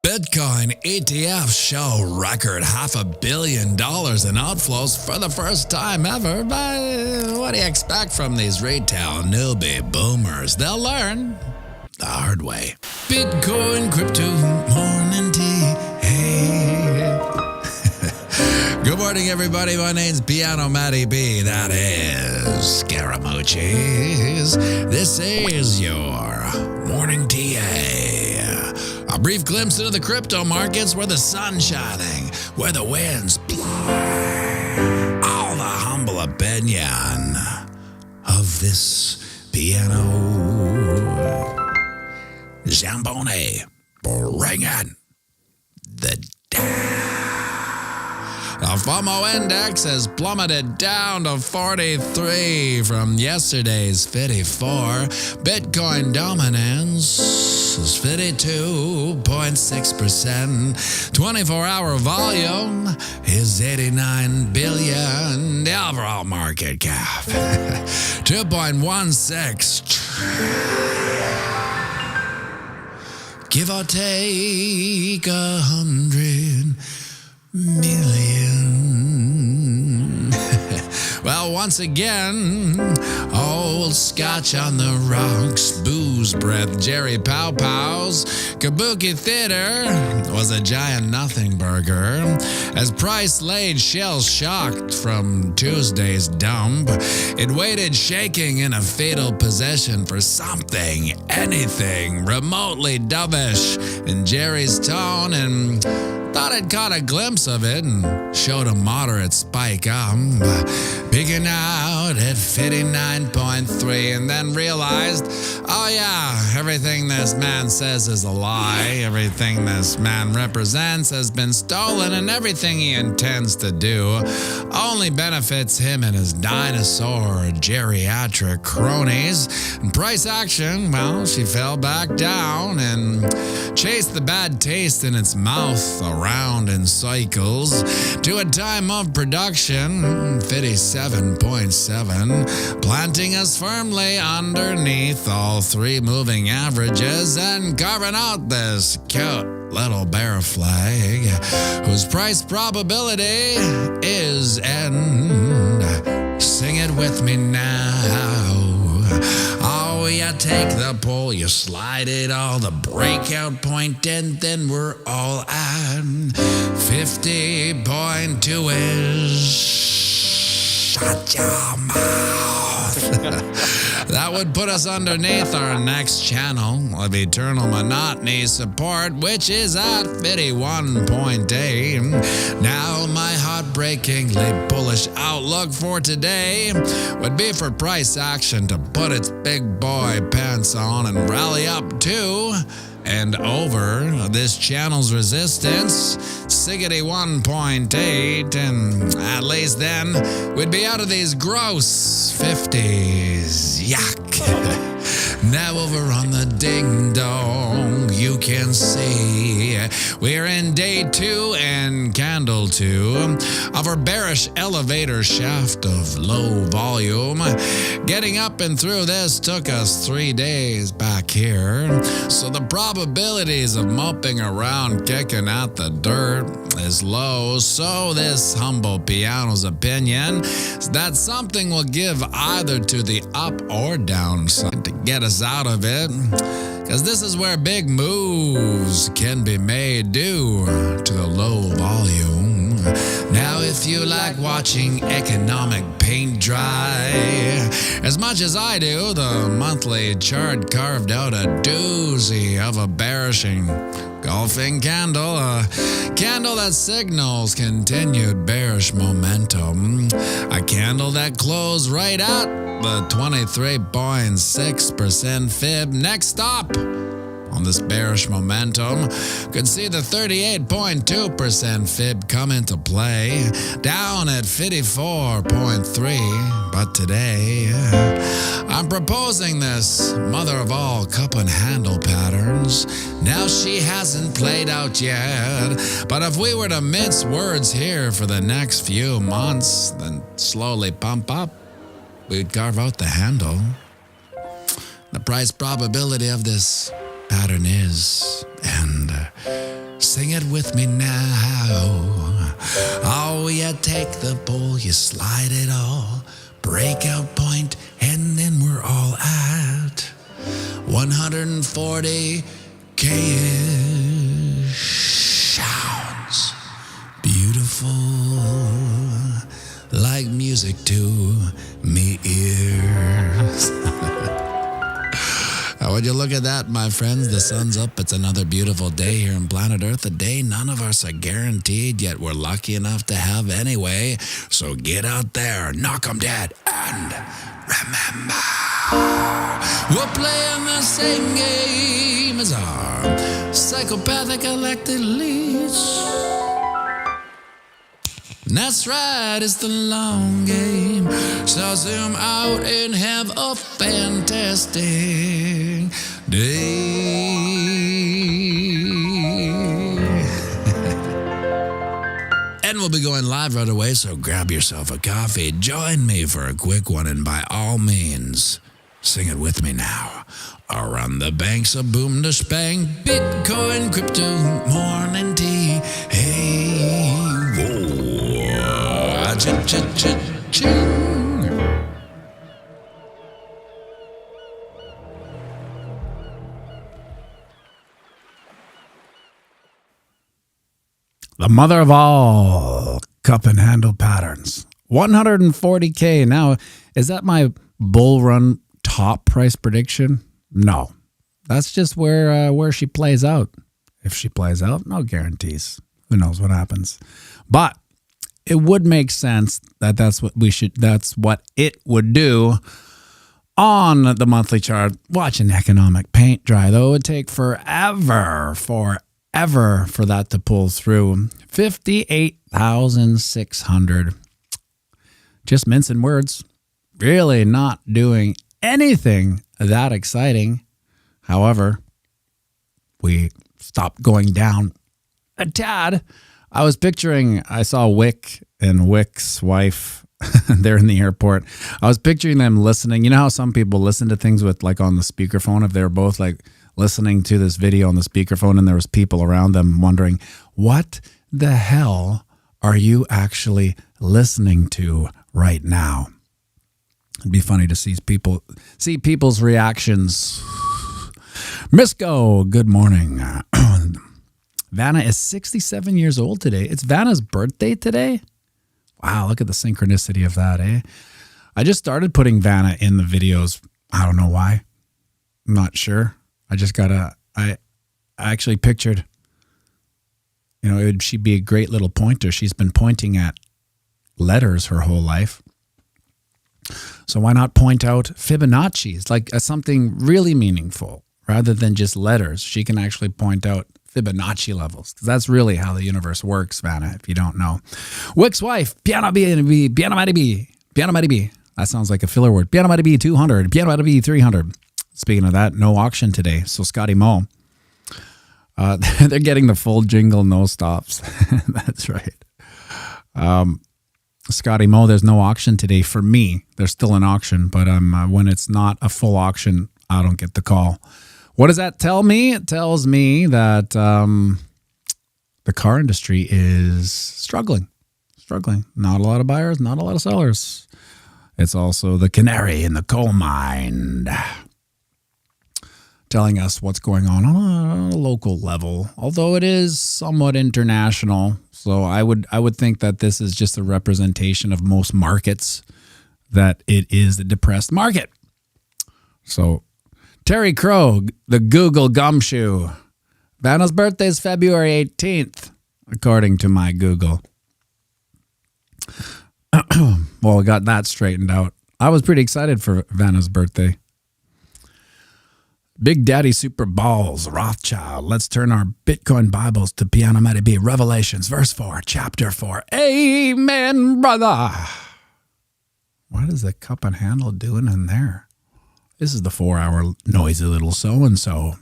Bitcoin ETFs show record $500 million in outflows for the first time ever. But what do you expect from these retail newbie boomers? They'll learn the hard way. Bitcoin, crypto, morning tea. Hey. Good morning, everybody. My name's pianomattyb. That is Scaramucci's. This is your morning tea. A brief glimpse into the crypto markets where the sun's shining, where the winds blow. All the humble opinion of this piano Zamboni bringing the down. The FOMO index has plummeted down to 43 from yesterday's 54. Bitcoin dominance is 52.6%. 24-hour volume is 89 billion. The overall market cap 2.16 trillion. Give or take 100 million. Well, once again, old scotch on the rocks, booze breath, Jerry Pow Pow's Kabuki Theater was a giant nothing burger. As price laid shell-shocked from Tuesday's dump, it waited shaking in a fatal possession for something, anything, remotely dovish in Jerry's tone, and thought I'd caught a glimpse of it and showed a moderate spike up, peaking out at 59.3, and then realized, oh yeah, everything this man says is a lie, everything this man represents has been stolen, and everything he intends to do only benefits him and his dinosaur geriatric cronies. And price action, well, she fell back down and chased the bad taste in its mouth around in cycles to a time of production 57.7, planting us firmly underneath all three moving averages and carving out this cute little bear flag whose price probability is end. Sing it with me now. Oh, you take the pull, you slide it all, the breakout point, and then we're all at 50.2-ish. Shut your mouth. That would put us underneath our next channel of eternal monotony support, which is at 51.8. Now, my heartbreakingly bullish outlook for today would be for price action to put its big boy pants on and rally up to and over this channel's resistance, 61.8, and at least then we'd be out of these gross 50s. Yuck. Now over on the ding dong, you can see we're in day 2 and candle 2 of our bearish elevator shaft of low volume. Getting up and through this took us 3 days back here, so the probabilities of moping around kicking at the dirt is low. So this humble piano's opinion is that something will give either to the up or down side to get us out of it, because this is where big moves can be made due to the low volume. Now, if you like watching economic paint dry as much as I do, the monthly chart carved out a doozy of a bearish golfing candle, a candle that signals continued bearish momentum, a candle that closed right at the 23.6% fib. Next stop on this bearish momentum could see the 38.2% fib come into play, down at 54.3. But today, I'm proposing this mother of all cup and handle patterns. Now, she hasn't played out yet, but if we were to mince words here for the next few months, then slowly pump up, we'd carve out the handle. The price probability of this pattern is, and Sing it with me now. Oh, you take the bull, you slide it all, breakout point, and then we're all at 140 K-ish. Sounds beautiful, like music to me ears. Would you look at that, my friends? The sun's up. It's another beautiful day here on planet Earth. A day none of us are guaranteed, yet we're lucky enough to have anyway. So get out there, knock 'em dead, and remember, we're playing the same game as our psychopathic elected leads. That's right, it's the long game. So zoom out and have a fantastic day. And we'll be going live right away, so grab yourself a coffee. Join me for a quick one, and by all means, sing it with me now. Around the banks of boom to spang, Bitcoin, crypto, morning tea. Hey, whoa. Ching. The mother of all cup and handle patterns. 140K. Now, is that my bull run top price prediction? No. That's just where she plays out. If she plays out, no guarantees. Who knows what happens. But it would make sense that's what it would do on the monthly chart. Watch an economic paint dry, though. It would take forever for that to pull through. 58,600. Just mincing words. Really not doing anything that exciting. However, we stopped going down a tad. I saw Wick and Wick's wife. They're in the airport. I was picturing them listening. You know how some people listen to things with like on the speakerphone? If they're both like listening to this video on the speakerphone and there was people around them wondering, what the hell are you actually listening to right now? It'd be funny to see people's reactions. Misco, good morning. Vanna is 67 years old today. It's Vanna's birthday today. Wow, look at the synchronicity of that, eh? I just started putting Vanna in the videos. I don't know why. I'm not sure. I actually pictured, she'd be a great little pointer. She's been pointing at letters her whole life. So why not point out Fibonacci's, like something really meaningful rather than just letters? She can actually point out Fibonacci levels, because that's really how the universe works, Vanna, if you don't know. Wick's wife, pianomattyb. That sounds like a filler word. Pianomattyb 200, pianomattyb 300. Speaking of that, no auction today. So Scotty Moe, they're getting the full jingle, no stops. That's right. Scotty Moe, there's no auction today for me. There's still an auction, but when it's not a full auction, I don't get the call. What does that tell me? It tells me that the car industry is struggling. Not a lot of buyers, not a lot of sellers. It's also the canary in the coal mine, telling us what's going on a local level, although it is somewhat international. So I would think that this is just a representation of most markets, that it is a depressed market. So Terry Crow, the Google gumshoe. Vanna's birthday is February 18th, according to my Google. Well, we got that straightened out. I was pretty excited for Vanna's birthday. Big Daddy Super Balls, Rothschild. Let's turn our Bitcoin Bibles to pianomattyb. Revelations, verse 4, chapter 4. Amen, brother. What is the cup and handle doing in there? This is the 4-hour noisy little so-and-so.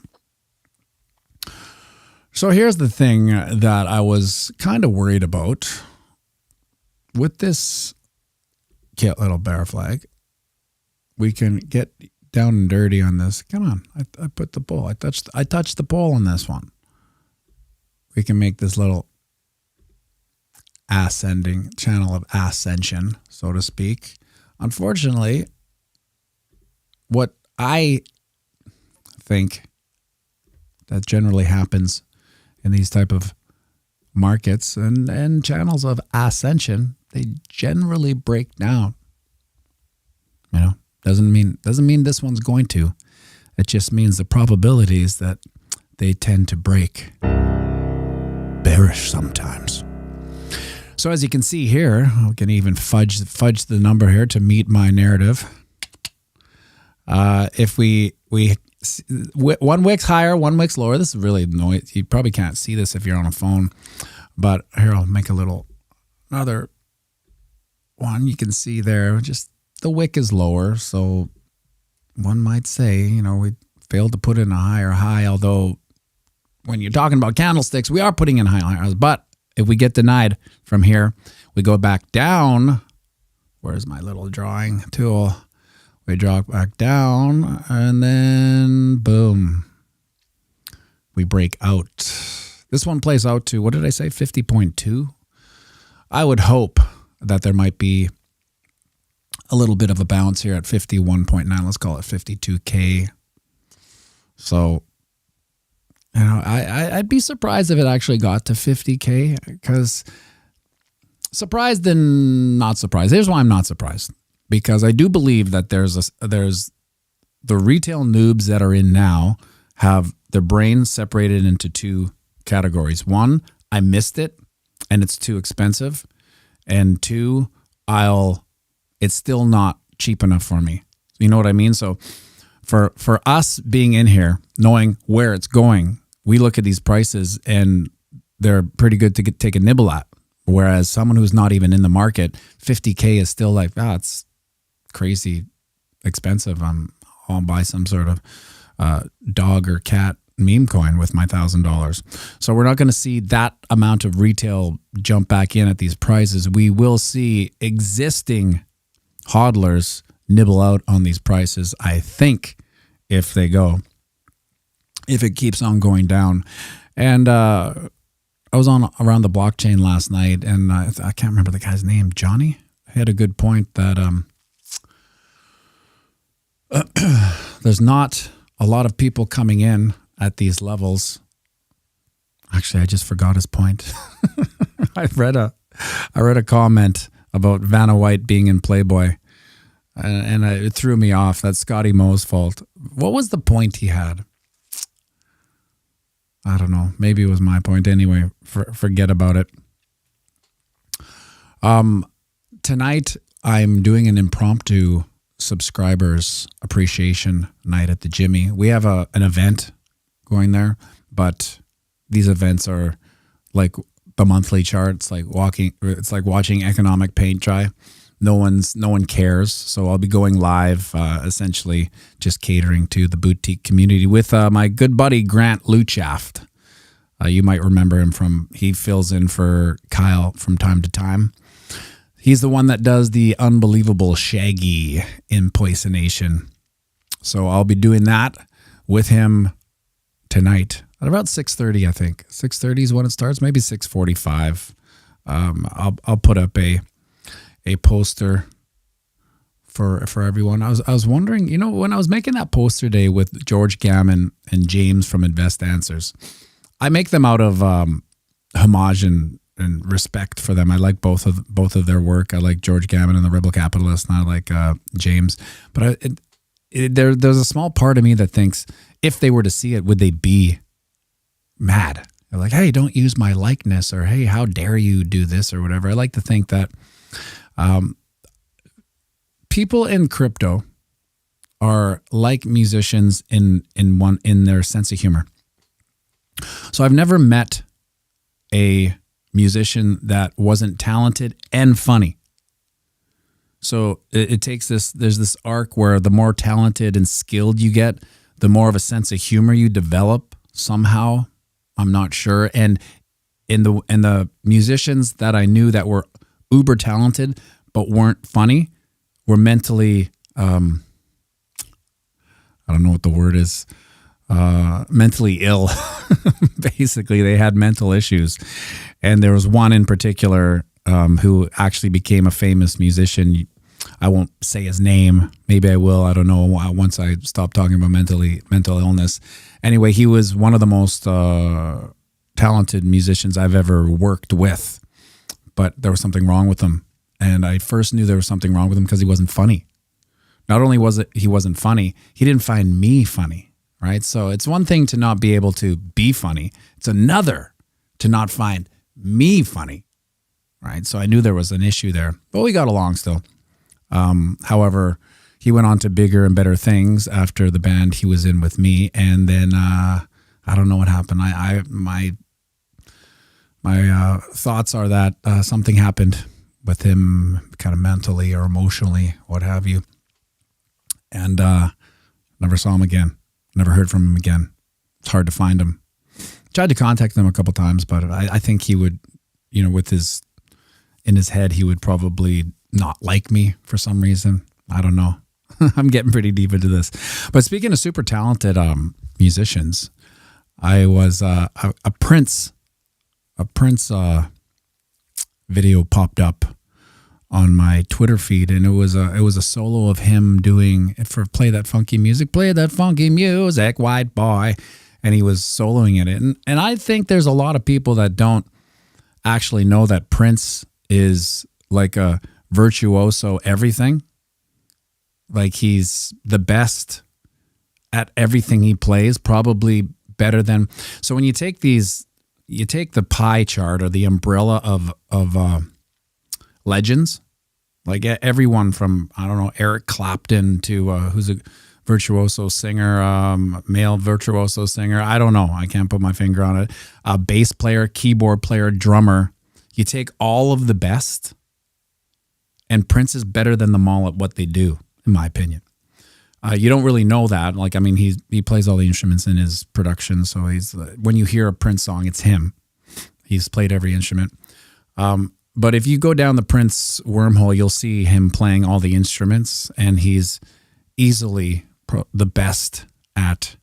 So here's the thing that I was kind of worried about with this cute little bear flag. We can get down and dirty on this. Come on, I put the pole. I touched the pole on this one. we can make this little ascending channel of ascension, so to speak. Unfortunately, what I think that generally happens in these type of markets and channels of ascension, they generally break down. You know, doesn't mean this one's going to. It just means the probabilities that they tend to break bearish sometimes. So as you can see here, we can even fudge the number here to meet my narrative. If we 1 wick higher, 1 wick lower. This is really annoying. You probably can't see this if you're on a phone, but here I'll make another one. You can see there, just the wick is lower, so one might say, you know, we failed to put in a higher high. Although when you're talking about candlesticks, we are putting in higher highs. But if we get denied from here, we go back down. Where's my little drawing tool? We draw back down, and then boom, we break out. This one plays out to, what did I say, 50.2? I would hope that there might be a little bit of a bounce here at 51.9. Let's call it 52K. So, you know, I'd be surprised if it actually got to 50K, because surprised and not surprised. Here's why I'm not surprised. Because I do believe that there's the retail noobs that are in now have their brains separated into two categories. One, I missed it and it's too expensive. And two, it's still not cheap enough for me. You know what I mean? So for us being in here, knowing where it's going, we look at these prices and they're pretty good to take a nibble at. Whereas someone who's not even in the market, 50K is still like, it's crazy expensive. I'll buy some sort of dog or cat meme coin with my $1,000. So we're not going to see that amount of retail jump back in at these prices. We will see existing hodlers nibble out on these prices, I think, if it keeps on going down. And I was on around the blockchain last night, and I can't remember the guy's name. Johnny had a good point that there's not a lot of people coming in at these levels. Actually, I just forgot his point. I read a comment about Vanna White being in Playboy, and it threw me off. That's Scotty Moe's fault. What was the point he had? I don't know. Maybe it was my point. Anyway, forget about it. Tonight, I'm doing an impromptu subscribers appreciation night at the Jimmy. We have an event going there, but these events are like the monthly charts, it's like watching economic paint dry. No one cares. So I'll be going live, essentially just catering to the boutique community with my good buddy Grant Luchaft. You might remember him he fills in for Kyle from time to time. He's the one that does the unbelievable Shaggy impersonation. So I'll be doing that with him tonight at about 6:30, I think. 6:30 is when it starts, maybe 6:45. I'll put up a poster for everyone. I was wondering, when I was making that poster day with George Gammon and James from Investanswers, I make them out of homage and respect for them. I like both of their work. I like George Gammon and the Rebel Capitalist, and I like James. But there's a small part of me that thinks if they were to see it, would they be mad? They're like, hey, don't use my likeness, or hey, how dare you do this, or whatever. I like to think that people in crypto are like musicians in their sense of humor. So I've never met a musician that wasn't talented and funny. So it takes there's this arc where the more talented and skilled you get, the more of a sense of humor you develop somehow. I'm not sure. And in the musicians that I knew that were uber talented but weren't funny were mentally, I don't know what the word is, mentally ill. Basically, they had mental issues. And there was one in particular who actually became a famous musician. I won't say his name. Maybe I will. I don't know once I stop talking about mental illness. Anyway, he was one of the most talented musicians I've ever worked with. But there was something wrong with him. And I first knew there was something wrong with him because he wasn't funny. Not only was it he wasn't funny, he didn't find me funny, right? So it's one thing to not be able to be funny. It's another to not find me funny, right? So I knew there was an issue there, but we got along still. However, he went on to bigger and better things after the band he was in with me. And then I don't know what happened. My thoughts are that something happened with him kind of mentally or emotionally, what have you. And never saw him again. Never heard from him again. It's hard to find him. Tried to contact him a couple times, but I think he would, in his head, he would probably not like me for some reason. I don't know. I'm getting pretty deep into this. But speaking of super talented musicians, I was a Prince video popped up on my Twitter feed, and it was a solo of him doing for play that funky music, white boy, and he was soloing it. And I think there's a lot of people that don't actually know that Prince is like a virtuoso everything. Like he's the best at everything he plays, probably better than. So when you take the pie chart or the umbrella of legends, like everyone from, I don't know, Eric Clapton to who's a virtuoso singer, male virtuoso singer. I don't know. I can't put my finger on it. A bass player, keyboard player, drummer. You take all of the best, and Prince is better than them all at what they do, in my opinion. You don't really know that. Like, I mean, he plays all the instruments in his production. So when you hear a Prince song, it's him. He's played every instrument. But if you go down the Prince wormhole, you'll see him playing all the instruments, and he's easily the best at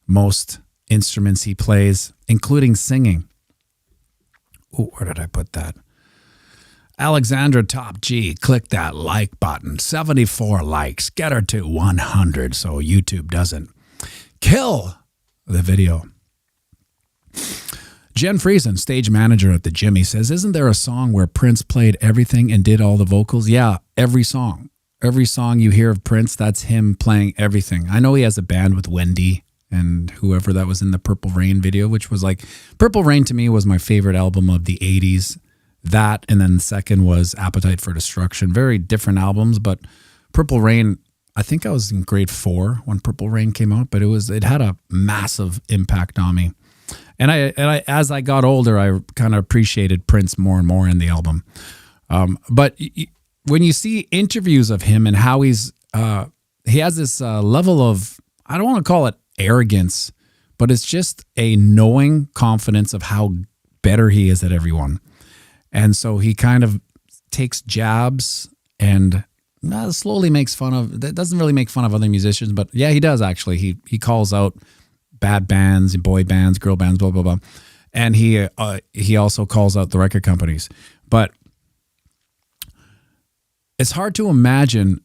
most instruments he plays, including singing. Ooh, where did I put that? Alexandra Top G, click that like button. 74 likes. Get her to 100 so YouTube doesn't kill the video. Jen Friesen, stage manager at the Jimmy, says, isn't there a song where Prince played everything and did all the vocals? Yeah, every song. Every song you hear of Prince, that's him playing everything. I know he has a band with Wendy and whoever that was in the Purple Rain video, which was like, Purple Rain to me was my favorite album of the 80s. That, and then the second was Appetite for Destruction. Very different albums, but Purple Rain, I think I was in grade 4 when Purple Rain came out, but it had a massive impact on me. And I as I got older, I kind of appreciated Prince more and more in the album. But when you see interviews of him and how he has this level of, I don't want to call it arrogance, but it's just a knowing confidence of how better he is at everyone. And so he kind of takes jabs and slowly makes fun of, that doesn't really make fun of other musicians, but yeah, he does actually. He calls out bad bands, boy bands, girl bands, blah, blah, blah. And he also calls out the record companies. But it's hard to imagine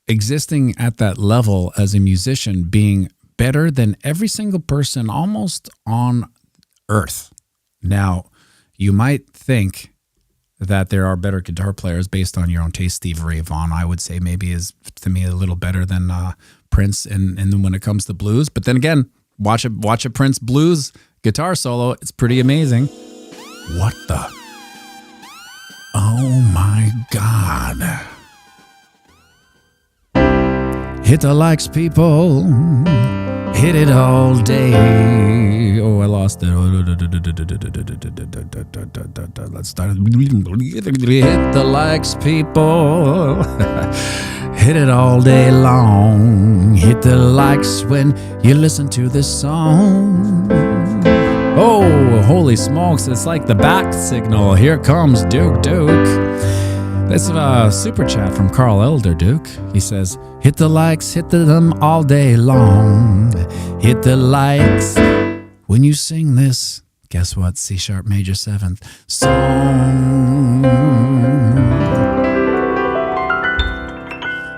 existing at that level as a musician, being better than every single person almost on earth. Now, you might think that there are better guitar players based on your own taste. Steve Ray Vaughan, I would say, maybe is, to me, a little better than Prince and then when it comes to blues. But then again, watch a Prince blues guitar solo. It's pretty amazing. What the? Oh my God. Hit the likes, people. Hit it all day. Oh, I lost it. Let's start. Hit the likes, people. Hit it all day long. Hit the likes when you listen to this song. Oh, holy smokes. It's like the back signal. Here comes Duke. This is a super chat from Carl Elder, Duke. He says, hit the likes, hit them all day long. hit the likes. When you sing this, guess what? C sharp major 7th song.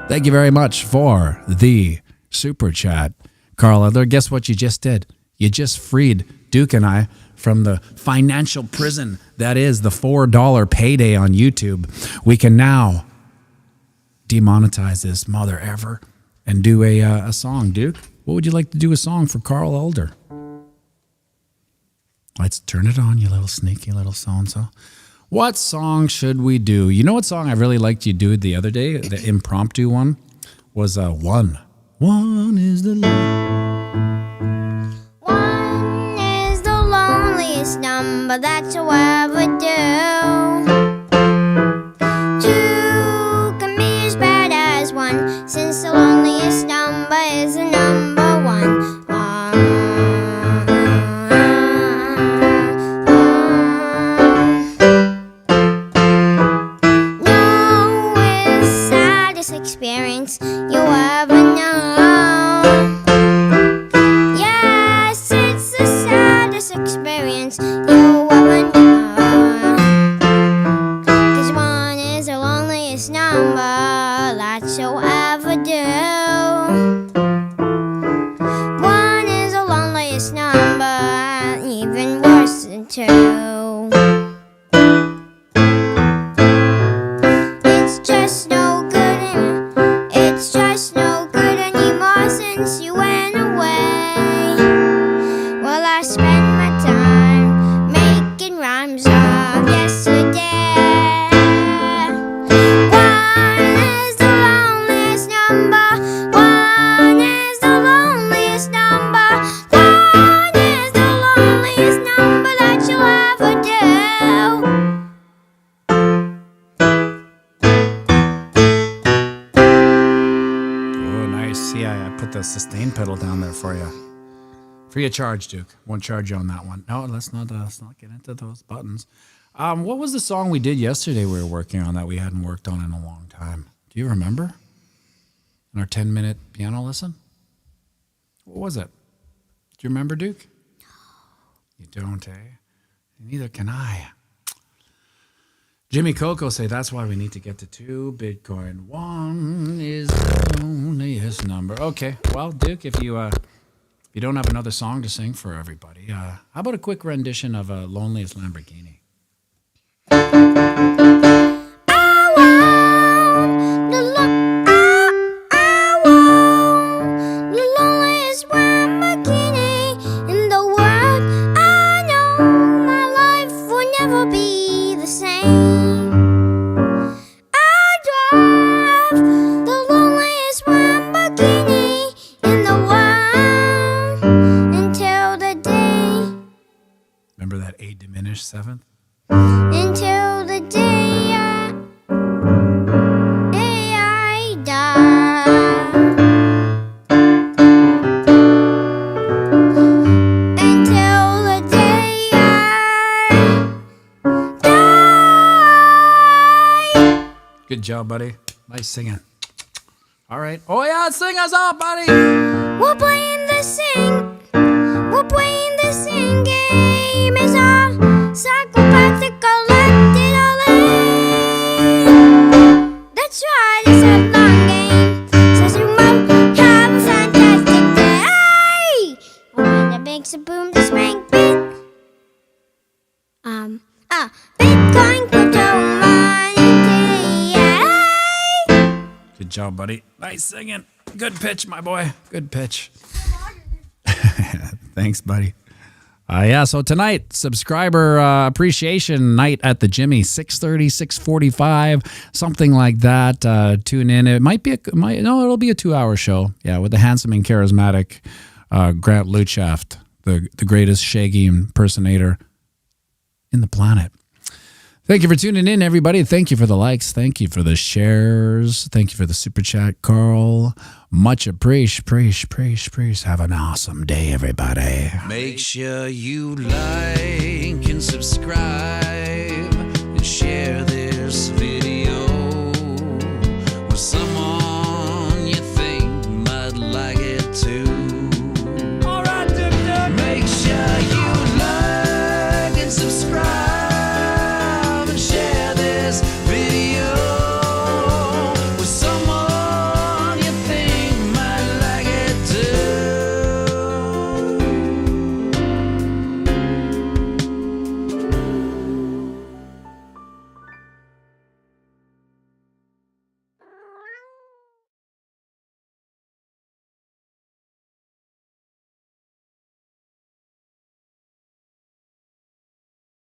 Thank you very much for the super chat, Carl Adler. Guess what you just did? You just freed Duke and I from the financial prison that is the $4 payday on YouTube. We can now demonetize this mother ever and do a song. Duke, what would you like to do a song for Carl Elder? Let's turn it on, you little sneaky little so-and-so. What song should we do? You know what song I really liked you do the other day? The impromptu one was One. One is the One is the loneliest number that you'll ever do. Two can be as bad as one, since the loneliest number is the number one. Experience you'll ever know. Yes, it's the saddest experience you'll ever know. 'Cause one is the loneliest number that you'll ever do. One is the loneliest number, even worse than two. It's just no good. It's just no good anymore since you went away. Well, I spend my time making rhymes of yesterday. One is the loneliest number. One is the loneliest number. One is the loneliest number that you'll ever do. I put the sustain pedal down there for you. Free of charge, Duke. Won't charge you on that one. No, let's not get into those buttons. What was the song we did yesterday we were working on that we hadn't worked on in a long time? Do you remember? In our 10-minute piano lesson? What was it? Do you remember, Duke? You don't, eh? Neither can I. Jimmy Coco say that's why we need to get to 2 Bitcoin. One is the loneliest number. Okay, well, Duke, if you don't have another song to sing for everybody, how about a quick rendition of Loneliest Lamborghini? Remember that A diminished 7th? Until the day I die. Until the day I die. Good job, buddy. Nice singing. All right. Oh, yeah, sing us off, buddy. We're playing the sing. We're playing the sing game. It's a psychopathic collected That's right, it's a long game. So you won't have a fantastic day. When the big boom, the spank bit. Bitcoin crypto money. Good job, buddy. Nice singing. Good pitch, my boy. Good pitch. Thanks, buddy. So tonight, subscriber appreciation night at the Jimmy, 6:30, 6:45, something like that. Tune in. It might be it'll be a 2-hour show. Yeah, with the handsome and charismatic Grant Lutschaft, the greatest Shaggy impersonator in the planet. Thank you for tuning in, everybody. Thank you for the likes. Thank you for the shares. Thank you for the super chat, Carl. Much appreciate. Have an awesome day, everybody. Make sure you like and subscribe and share this video.